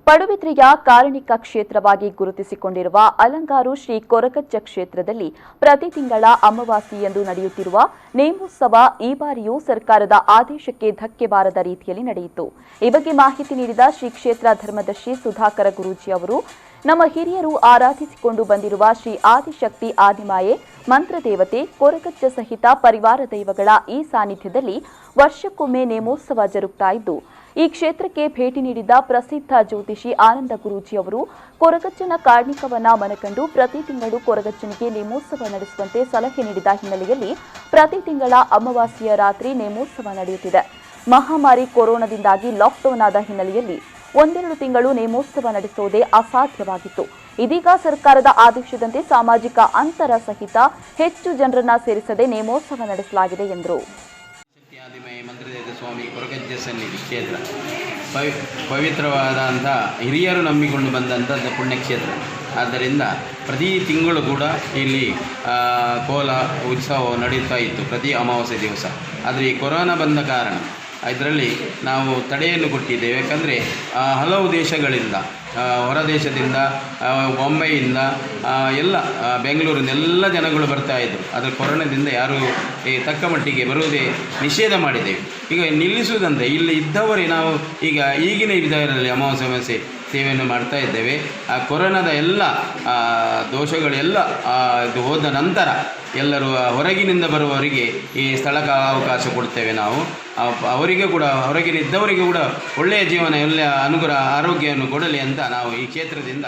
ಪಡುಬಿದ್ರೆಯ ಕಾರಣಿಕ ಕ್ಷೇತ್ರವಾಗಿ ಗುರುತಿಸಿಕೊಂಡಿರುವ ಅಲಂಗಾರು ಶ್ರೀ ಕೊರಗಜ್ಜ ಕ್ಷೇತ್ರದಲ್ಲಿ ಪ್ರತಿ ತಿಂಗಳ ಅಮಾವಾಸ್ಯೆಯಂದು ನಡೆಯುತ್ತಿರುವ ನೇಮೋತ್ಸವ ಈ ಬಾರಿಯೂ ಸರ್ಕಾರದ ಆದೇಶಕ್ಕೆ ಧಕ್ಕೆ ಬಾರದ ರೀತಿಯಲ್ಲಿ ನಡೆಯಿತು. ಈ ಬಗ್ಗೆ ಮಾಹಿತಿ ನೀಡಿದ ಶ್ರೀ ಕ್ಷೇತ್ರ ಧರ್ಮದರ್ಶಿ ಸುಧಾಕರ ಗುರೂಜಿ ಅವರು, ನಮ್ಮ ಹಿರಿಯರು ಆರಾಧಿಸಿಕೊಂಡು ಬಂದಿರುವ ಶ್ರೀ ಆದಿಶಕ್ತಿ ಆದಿಮಾಯೆ ಮಂತ್ರದೇವತೆ ಕೊರಗಜ್ಜ ಸಹಿತ ಪರಿವಾರ ದೈವಗಳ ಈ ಸಾನ್ನಿಧ್ಯದಲ್ಲಿ ವರ್ಷಕ್ಕೊಮ್ಮೆ ನೇಮೋತ್ಸವ ಜರುಗುತ್ತಾ ಇದ್ದು, ಈ ಕ್ಷೇತ್ರಕ್ಕೆ ಭೇಟಿ ನೀಡಿದ ಪ್ರಸಿದ್ಧ ಜ್ಯೋತಿಷಿ ಆನಂದ ಗುರೂಜಿ ಅವರು ಕೊರಗಜ್ಜನ ಕಾರ್ಣಿಕವನ್ನ ಮನಗಂಡು ಪ್ರತಿ ತಿಂಗಳು ಕೊರಗಜ್ಜನಿಗೆ ನೇಮೋತ್ಸವ ನಡೆಸುವಂತೆ ಸಲಹೆ ನೀಡಿದ ಹಿನ್ನೆಲೆಯಲ್ಲಿ ಪ್ರತಿ ತಿಂಗಳ ಅಮಾವಾಸ್ಯೆಯ ರಾತ್ರಿ ನೇಮೋತ್ಸವ ನಡೆಯುತ್ತಿದೆ. ಮಹಾಮಾರಿ ಕೊರೋನಾದಿಂದಾಗಿ ಲಾಕ್ಡೌನ್ ಆದ ಹಿನ್ನೆಲೆಯಲ್ಲಿ ಒಂದೆರಡು ತಿಂಗಳು ನೇಮೋತ್ಸವ ನಡೆಸುವುದೇ ಅಸಾಧ್ಯವಾಗಿತ್ತು. ಇದೀಗ ಸರ್ಕಾರದ ಆದೇಶದಂತೆ ಸಾಮಾಜಿಕ ಅಂತರ ಸಹಿತ ಹೆಚ್ಚು ಜನರನ್ನ ಸೇರಿಸದೆ ನೇಮೋತ್ಸವ ನಡೆಸಲಾಗಿದೆ ಎಂದರು. ಮಂತ್ರದೇವತೆ ಸ್ವಾಮಿ ಕೊರಗಜ್ಜ ಸನ್ನಿಧಿ ಕ್ಷೇತ್ರ ಪವಿತ್ರವಾದಂಥ ಹಿರಿಯರು ನಂಬಿಕೊಂಡು ಬಂದಂಥ ಪುಣ್ಯಕ್ಷೇತ್ರ. ಆದ್ದರಿಂದ ಪ್ರತಿ ತಿಂಗಳು ಕೂಡ ಇಲ್ಲಿ ಕೋಲ ಉತ್ಸವ ನಡೀತಾ ಇತ್ತು ಪ್ರತಿ ಅಮಾವಾಸ್ಯೆ ದಿವಸ. ಆದರೆ ಈ ಕೊರೋನಾ ಬಂದ ಕಾರಣ ಇದರಲ್ಲಿ ನಾವು ತಡೆಯನ್ನು ಕೊಟ್ಟಿದ್ದೇವೆ. ಯಾಕಂದರೆ ಹಲವು ದೇಶಗಳಿಂದ, ಹೊರ ದೇಶದಿಂದ, ಬೊಂಬೈಯಿಂದ ಎಲ್ಲ ಬೆಂಗಳೂರಿನ ಎಲ್ಲ ಜನಗಳು ಬರ್ತಾಯಿದ್ರು. ಆದರೆ ಕೊರೋನಾದಿಂದ ಯಾರೂ ತಕ್ಕ ಮಟ್ಟಿಗೆ ಬರುವುದೇ ನಿಷೇಧ ಮಾಡಿದ್ದೇವೆ. ಈಗ ನಿಲ್ಲಿಸುವುದಂತೆ ಇಲ್ಲಿ ಇದ್ದವರೇ ನಾವು ಈಗಿನ ಇದರಲ್ಲಿ ಅಮಾವಾಸ್ಯೆ ಸೇವೆಯನ್ನು ಮಾಡ್ತಾ ಇದ್ದೇವೆ. ಆ ಕೊರೋನಾದ ಎಲ್ಲ ದೋಷಗಳೆಲ್ಲ ಇದು ಹೋದ ನಂತರ ಎಲ್ಲರೂ ಹೊರಗಿನಿಂದ ಬರುವವರಿಗೆ ಈ ಸ್ಥಳಕ್ಕೆ ಅವಕಾಶ ಕೊಡ್ತೇವೆ ನಾವು. ಅವರಿಗೆ ಕೂಡ, ಹೊರಗಿನಿದ್ದವರಿಗೆ ಕೂಡ ಒಳ್ಳೆಯ ಜೀವನ, ಒಳ್ಳೆಯ ಅನುಗ್ರಹ, ಆರೋಗ್ಯವನ್ನು ಕೊಡಲಿ ಅಂತ ನಾವು ಈ ಕ್ಷೇತ್ರದಿಂದ